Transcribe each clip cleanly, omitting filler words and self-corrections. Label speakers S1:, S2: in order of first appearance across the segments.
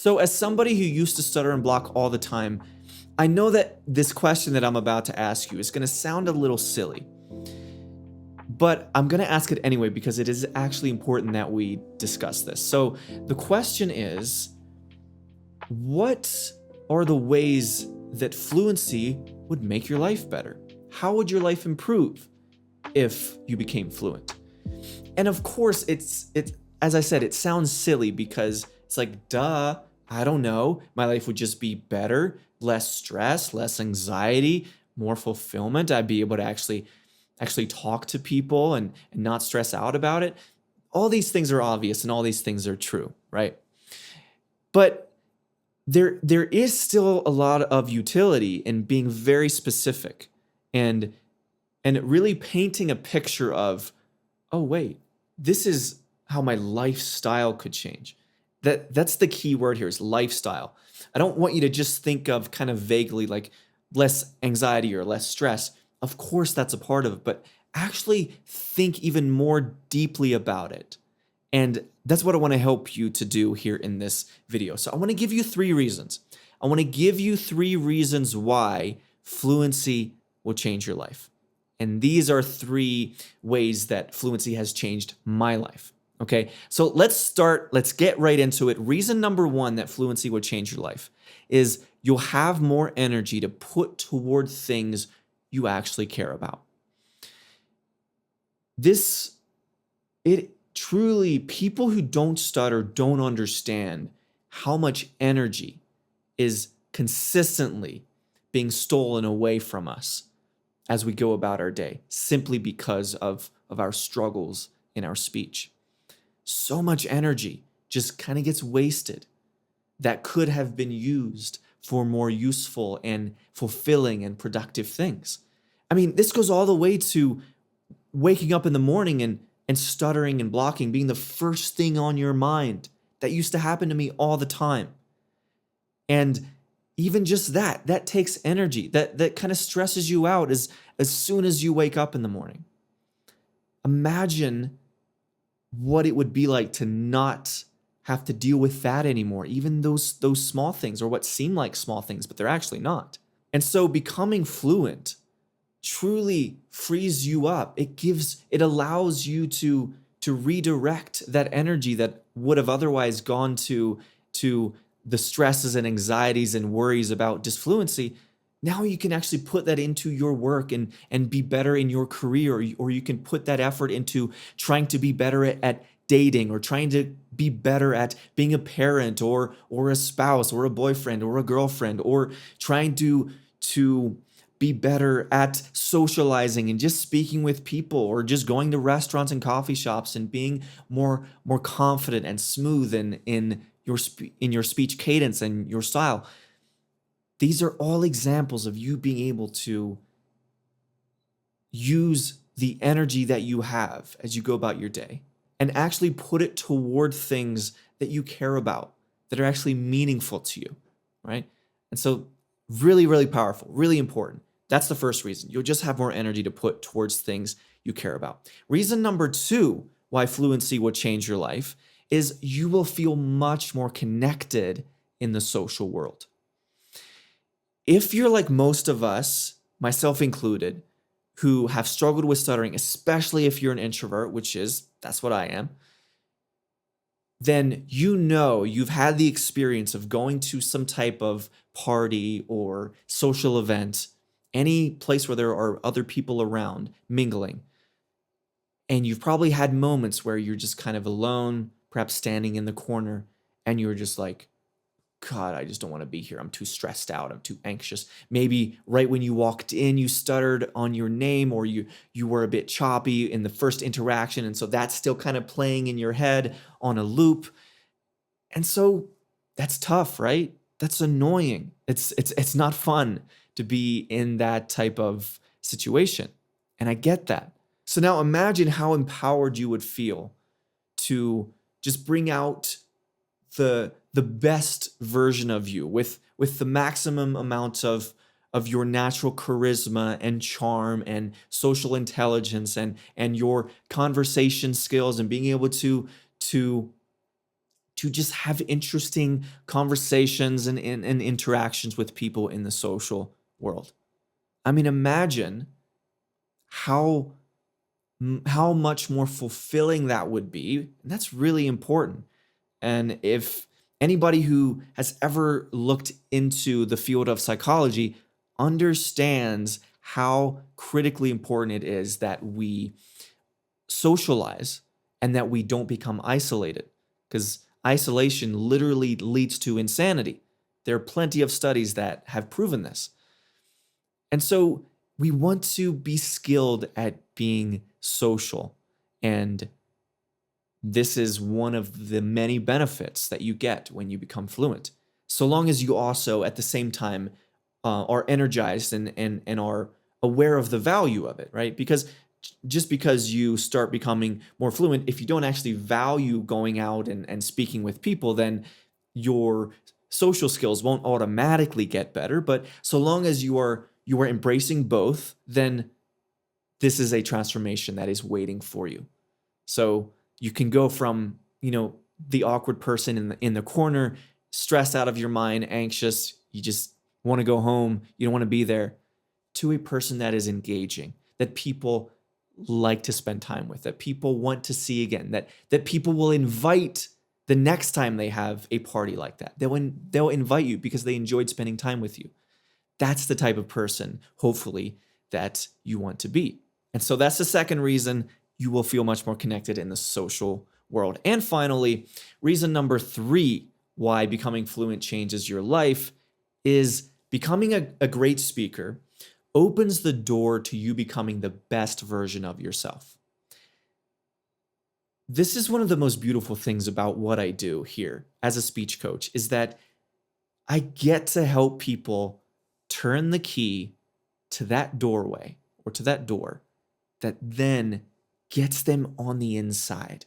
S1: So, as somebody who used to stutter and block all the time, I know that this question that I'm about to ask you is going to sound a little silly, but I'm going to ask it anyway because it is actually important that we discuss this. So, the question is, what are the ways that fluency would make your life better? How would your life improve if you became fluent? And of course, it's as I said, it sounds silly because it's like, duh, I don't know. My life would just be better, less stress, less anxiety, more fulfillment. I'd be able to actually talk to people and not stress out about it. All these things are obvious and all these things are true, right? But there is still a lot of utility in being very specific and really painting a picture of, oh wait, this is how my lifestyle could change. That's the key word here is lifestyle. I don't want you to just think of kind of vaguely like less anxiety or less stress. Of course that's a part of it, but actually think even more deeply about it. And that's what I want to help you to do here in this video. So I want to give you 3 reasons. I want to give you 3 reasons why fluency will change your life. And these are 3 ways that fluency has changed my life. Okay, so let's get right into it. Reason number 1 that fluency will change your life is you'll have more energy to put toward things you actually care about. It truly, people who don't stutter don't understand how much energy is consistently being stolen away from us as we go about our day, simply because of our struggles in our speech. So much energy just kind of gets wasted that could have been used for more useful and fulfilling and productive things. I mean, this goes all the way to waking up in the morning and stuttering and blocking being the first thing on your mind. That used to happen to me all the time. And even just that takes energy. That kind of stresses you out as soon as you wake up in the morning. Imagine what it would be like to not have to deal with that anymore, even those small things, or what seem like small things, but they're actually not. And so becoming fluent truly frees you up. It allows you to redirect that energy that would have otherwise gone to the stresses and anxieties and worries about disfluency. Now you can actually put that into your work and be better in your career, or you can put that effort into trying to be better at dating, or trying to be better at being a parent or a spouse or a boyfriend or a girlfriend, or trying to be better at socializing and just speaking with people, or just going to restaurants and coffee shops and being more confident and smooth in your speech cadence and your style. These are all examples of you being able to use the energy that you have as you go about your day and actually put it toward things that you care about, that are actually meaningful to you, right? And so really, really powerful, really important. That's the first reason. You'll just have more energy to put towards things you care about. Reason number 2 why fluency will change your life is you will feel much more connected in the social world. If you're like most of us, myself included, who have struggled with stuttering, especially if you're an introvert, that's what I am, then you've had the experience of going to some type of party or social event, any place where there are other people around mingling. And you've probably had moments where you're just kind of alone, perhaps standing in the corner, and you're just like, God, I just don't want to be here. I'm too stressed out. I'm too anxious. Maybe right when you walked in, you stuttered on your name, or you were a bit choppy in the first interaction. And so that's still kind of playing in your head on a loop. And so that's tough, right? That's annoying. It's not fun to be in that type of situation. And I get that. So now imagine how empowered you would feel to just bring out the best version of you with the maximum amount of your natural charisma and charm and social intelligence and your conversation skills, and being able to to just have interesting conversations and interactions with people in the social world. I mean, imagine how how much more fulfilling that would be. And that's really important. And if anybody who has ever looked into the field of psychology understands how critically important it is that we socialize and that we don't become isolated, because isolation literally leads to insanity. There are plenty of studies that have proven this. And so we want to be skilled at being social. And this is one of the many benefits that you get when you become fluent. So long as you also, at the same time, are energized and are aware of the value of it, right? Because just because you start becoming more fluent, if you don't actually value going out and speaking with people, then your social skills won't automatically get better. But so long as you are embracing both, then this is a transformation that is waiting for you. So you can go from, the awkward person in the corner, stressed out of your mind, anxious, you just want to go home, you don't want to be there, to a person that is engaging, that people like to spend time with, that people want to see again, that people will invite the next time they have a party like that. They'll invite you because they enjoyed spending time with you. That's the type of person, hopefully, that you want to be. And so that's the second reason you will feel much more connected in the social world. And finally, reason number 3 why becoming fluent changes your life is becoming a great speaker opens the door to you becoming the best version of yourself. This is one of the most beautiful things about what I do here as a speech coach, is that I get to help people turn the key to that doorway or to that door that then gets them on the inside.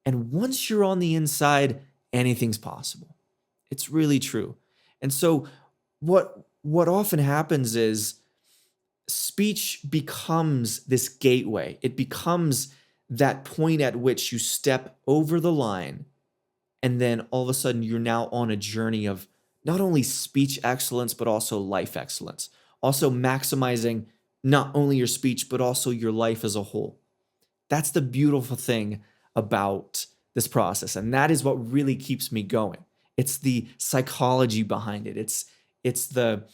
S1: And once you're on the inside, anything's possible. It's really true. And so what often happens is speech becomes this gateway. It becomes that point at which you step over the line, and then all of a sudden you're now on a journey of not only speech excellence, but also life excellence. Also maximizing not only your speech, but also your life as a whole. That's the beautiful thing about this process. And that is what really keeps me going. It's the psychology behind it. It's the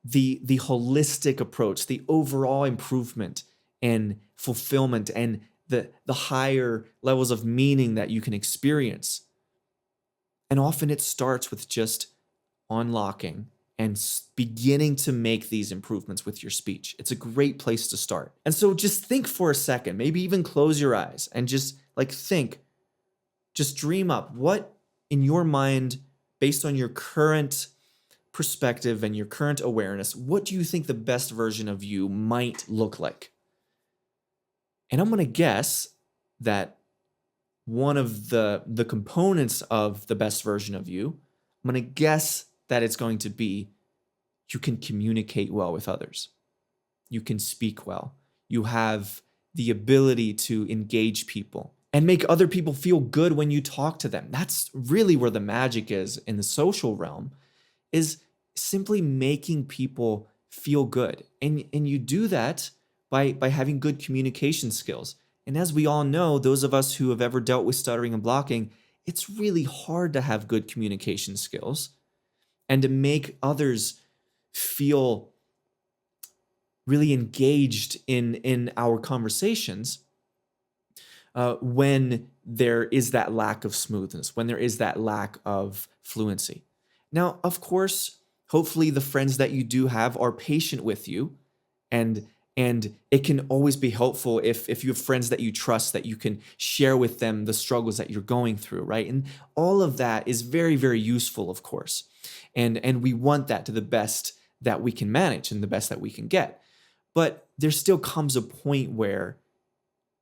S1: holistic approach, the overall improvement and fulfillment, and the higher levels of meaning that you can experience. And often it starts with just unlocking and beginning to make these improvements with your speech. It's a great place to start. And so just think for a second, maybe even close your eyes and just think, just dream up what in your mind, based on your current perspective and your current awareness, what do you think the best version of you might look like? And I'm going to guess that one of the components of the best version of you, I'm going to guess that it's going to be you can communicate well with others. You can speak well. You have the ability to engage people and make other people feel good when you talk to them. That's really where the magic is in the social realm, is simply making people feel good. And you do that by having good communication skills. And as we all know, those of us who have ever dealt with stuttering and blocking, it's really hard to have good communication skills and to make others feel really engaged in our conversations when there is that lack of smoothness, when there is that lack of fluency. Now, of course, hopefully the friends that you do have are patient with you, and it can always be helpful if you have friends that you trust, that you can share with them the struggles that you're going through, right? And all of that is very, very useful, of course. And we want that to the best that we can manage and the best that we can get. But there still comes a point where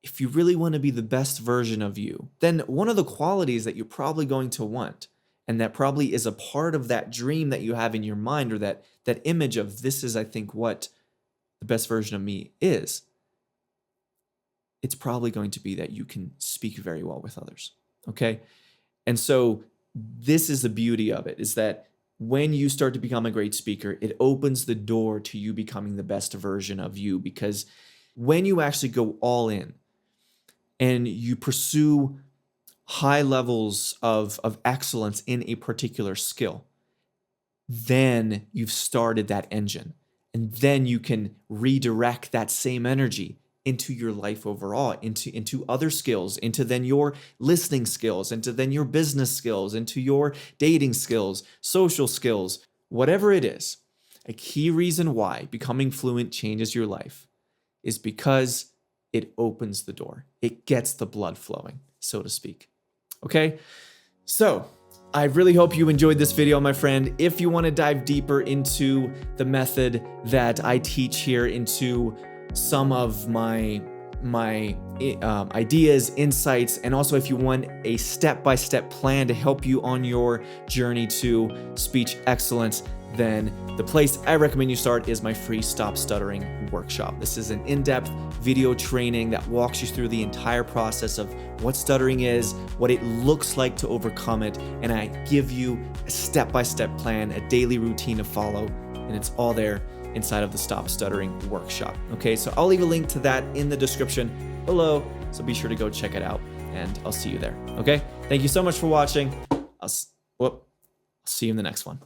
S1: if you really want to be the best version of you, then one of the qualities that you're probably going to want, and that probably is a part of that dream that you have in your mind, or that image of this is, I think, what the best version of me is, it's probably going to be that you can speak very well with others, okay? And so this is the beauty of it, is that when you start to become a great speaker, it opens the door to you becoming the best version of you. Because when you actually go all in and you pursue high levels of excellence in a particular skill, then you've started that engine. And then you can redirect that same energy into your life overall, into other skills, into then your listening skills, into then your business skills, into your dating skills, social skills, whatever it is. A key reason why becoming fluent changes your life is because it opens the door. It gets the blood flowing, so to speak. Okay? So, I really hope you enjoyed this video, my friend. If you want to dive deeper into the method that I teach here, into some of my ideas, insights, and also if you want a step-by-step plan to help you on your journey to speech excellence, then the place I recommend you start is my free Stop Stuttering workshop. This is an in-depth video training that walks you through the entire process of what stuttering is, what it looks like to overcome it, and I give you a step-by-step plan, a daily routine to follow, and it's all there inside of the Stop Stuttering workshop. Okay, so I'll leave a link to that in the description below, so be sure to go check it out, and I'll see you there. Okay, thank you so much for watching. I'll see you in the next one.